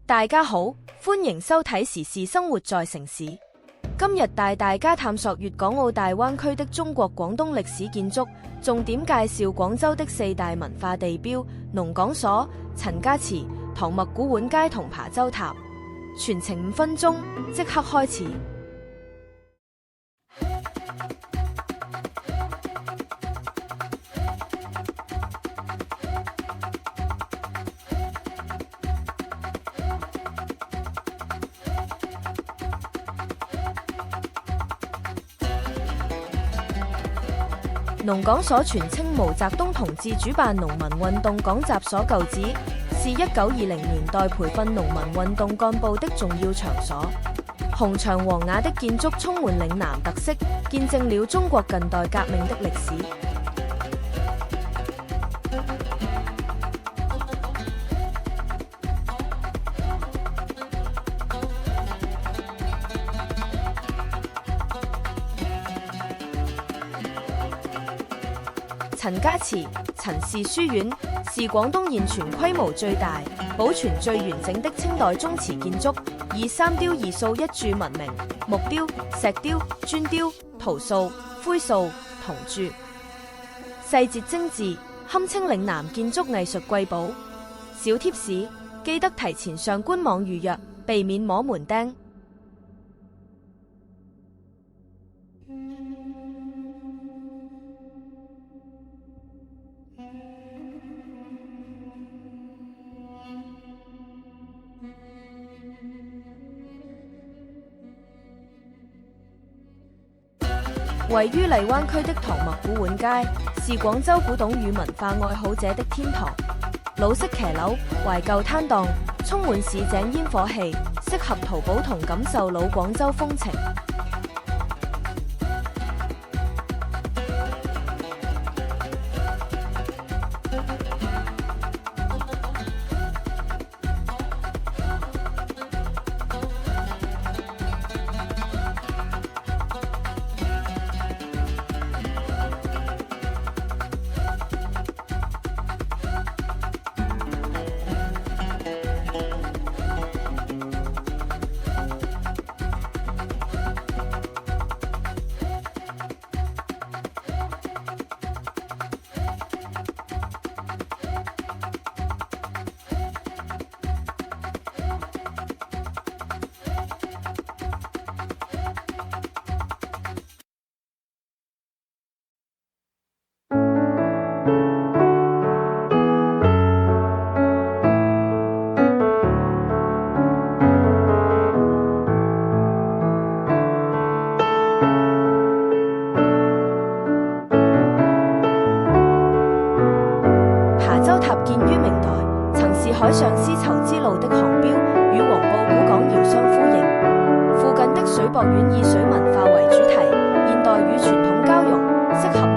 大家好，歡迎收睇時事生活在城市。今日帶大家探索粵港澳大灣區的中國廣東歷史建築，重點介紹廣州的四大文化地標：農講所、陳家祠、唐麥古碗街同琶洲塔。全程5分鐘，即刻開始。農講所全稱毛澤東同志主辦農民運動講習所舊址，是1920年代培訓農民運動幹部的重要場所。雄長和雅的建築充滿嶺南特色，見證了中國近代革命的歷史。陳家祠、陳氏書院是廣東現存規模最大、保存最完整的清代宗祠建築，以三雕二塑一鑄聞名，木雕、石雕、磚雕、陶塑、灰塑、銅鑄，細節精緻，堪稱嶺南建築藝術瑰寶。小貼士：記得提前上官網預約，避免摸門釘。位於荔灣區的唐麥古碗街是廣州古董與文化愛好者的天堂，老式騎樓、懷舊攤檔，充滿市井煙火氣，適合淘寶同感受老廣州風情。琶洲塔建於明代，曾是海上絲綢之路的航標，與黃埔古港遙相呼應。附近的水博園以水文化為主題，現代與傳統交融，適合